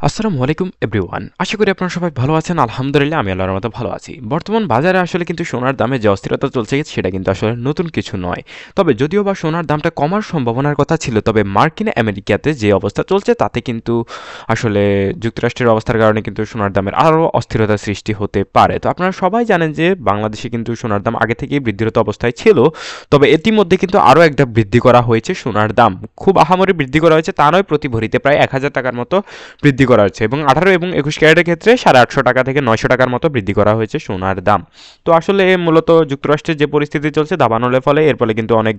আসসালামু আলাইকুম এভরিওয়ান। আশা করি আপনারা সবাই ভালো আছেন। আলহামদুলিল্লাহ আমি আল্লাহর রহমতে ভালো আছি। বর্তমান বাজারে আসলে কিন্তু সোনার দামে যে অস্থিরতা চলছে সেটা কিন্তু আসলে নতুন কিছু নয়। তবে যদিও বা সোনার দামটা কমার সম্ভাবনার কথা ছিল, তবে মার্কিন আমেরিকাতে যে অবস্থা চলছে তাতে কিন্তু আসলে যুক্তরাষ্ট্রের অবস্থার কারণে কিন্তু সোনার দামের আরও অস্থিরতার সৃষ্টি হতে পারে। তো আপনারা সবাই জানেন যে বাংলাদেশে কিন্তু সোনার দাম আগে থেকেই বৃদ্ধিরত অবস্থায় ছিল, তবে ইতিমধ্যে কিন্তু আরও একটা বৃদ্ধি করা হয়েছে। সোনার দাম খুব আহামরি বৃদ্ধি করা হয়েছে তা নয়, প্রতি ভরিতে প্রায় ১,০০০ টাকার মতো বৃদ্ধি করা হয়েছে এবং ১৮ এবং ২১ ক্যারেটের ক্ষেত্রে ৮৫০ টাকা থেকে ৯০০ টাকার মতো বৃদ্ধি করা হয়েছে সোনার দাম। তো আসলে মূলত যুক্তরাষ্ট্রের যে পরিস্থিতি চলছে দাবানলের ফলে, এর ফলে কিন্তু অনেক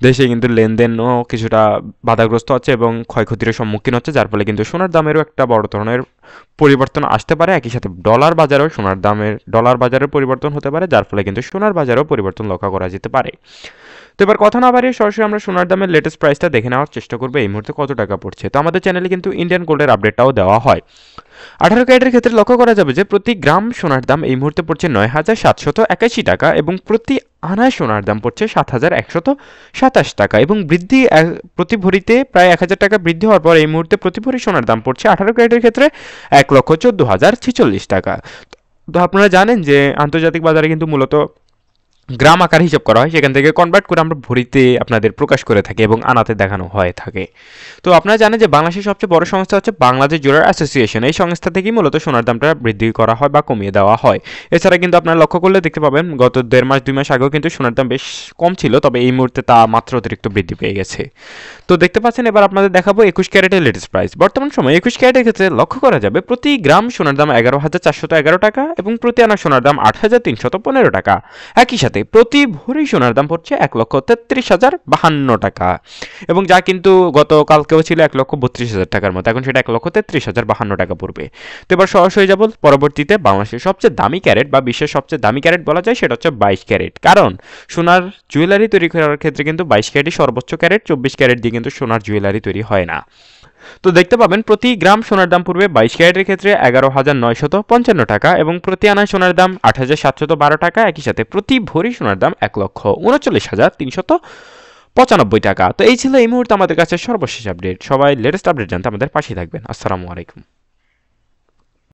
দেশে কিন্তু লেনদেনও কিছুটা বাধাগ্রস্ত হচ্ছে এবং ক্ষয়ক্ষতির সম্মুখীন হচ্ছে, যার ফলে কিন্তু সোনার দামেরও একটা বড় ধরনের পরিবর্তন আসতে পারে। একই সাথে ডলার বাজারের পরিবর্তন হতে পারে, যার ফলে কিন্তু সোনার বাজারেও পরিবর্তন লক্ষ্য করা যেতে পারে। তো এবার কথা না বাড়িয়ে সরাসরি আমরা সোনার দামের লেটেস্ট প্রাইসটা দেখে নেওয়ার চেষ্টা করবো এই মুহূর্তে কত টাকা পড়ছে। তো আমাদের চ্যানেলে কিন্তু ইন্ডিয়ান গোল্ডের আপডেটটাও দেওয়া হয়। ১৮ ক্যারেটের ক্ষেত্রে লক্ষ্য করা যাবে যে প্রতি গ্রাম সোনার দাম এই মুহূর্তে পড়ছে ৯,৭৮১ টাকা এবং প্রতি আনায় সোনার দাম পড়ছে ৭,১২৭ টাকা এবং বৃদ্ধি প্রতি ভরিতে প্রায় ১,০০০ টাকা বৃদ্ধি হওয়ার পর এই মুহূর্তে প্রতি ভরি সোনার দাম পড়ছে ১৮ ক্যারেটের ক্ষেত্রে ১,১৪,০৪৬ টাকা। তো আপনারা জানেন যে আন্তর্জাতিক বাজারে কিন্তু মূলত গ্রাম আকার হিসাব করা হয়, সেখান থেকে কনভার্ট করে আমরা ভরিতে আপনাদের প্রকাশ করে থাকি এবং আনাতে দেখানো হয়ে থাকে। তো আপনারা জানেন যে বাংলাদেশের সবচেয়ে বড় সংস্থা হচ্ছে বাংলাদেশ জুয়েলার অ্যাসোসিয়েশন। এই সংস্থা থেকেই মূলত সোনার দামটা বৃদ্ধি করা হয় বা কমিয়ে দেওয়া হয়। এছাড়া কিন্তু আপনারা লক্ষ্য করলে দেখতে পাবেন গত ১.৫ মাস ২ মাস আগেও কিন্তু সোনার দাম বেশ কম ছিল, তবে এই মুহূর্তে তা মাত্র অতিরিক্ত বৃদ্ধি পেয়ে গেছে। তো দেখতে পাচ্ছেন, এবার আপনাদের দেখাবো ২১ ক্যারেটের লেটেস্ট প্রাইস। বর্তমান সময়ে ২১ ক্যারেটের ক্ষেত্রে লক্ষ্য করা যাবে প্রতি গ্রাম সোনার দাম ১১,৪১১ টাকা এবং প্রতি আনা সোনার দাম ৮,৩১৫ টাকা। একই সাথে প্রতি ভরি সোনার দাম পড়ছে ১,৩৩,০৫২ টাকা এবং যা কিন্তু গতকালকেও ছিল ১,৩২,০০০ টাকার মতো, এখন সেটা ১,৩৩,০৫২ টাকা পড়বে। তো এবার সরাসরি যাব পরবর্তীতে বাংলাদেশের সবচেয়ে দামি ক্যারেট বা বিশ্বের সবচেয়ে দামি ক্যারেট বলা যায়, সেটা হচ্ছে ২২ ক্যারেট। কারণ সোনার জুয়েলারি তৈরি করার ক্ষেত্রে কিন্তু ২২ ক্যারেটই সর্বোচ্চ ক্যারেট, ২৪ ক্যারেট দিয়ে কিন্তু সোনার জুয়েলারি তৈরি হয় না। তো দেখতে পাবেন প্রতি গ্রাম সোনার দাম পড়বে ২২ ক্যারেটের ক্ষেত্রে ১১,৯৫৫ টাকা এবং প্রতি আনায় সোনার দাম ৮,৭১২ টাকা। একই সাথে প্রতি ভরি সোনার দাম ১,৩৯,৩৯৫ টাকা। তো এই ছিল এই মুহূর্তে আমাদের কাছে সর্বশেষ আপডেট। সবাই লেটেস্ট আপডেট জানতে আমাদের পাশেই থাকবেন। আসসালামু আলাইকুম।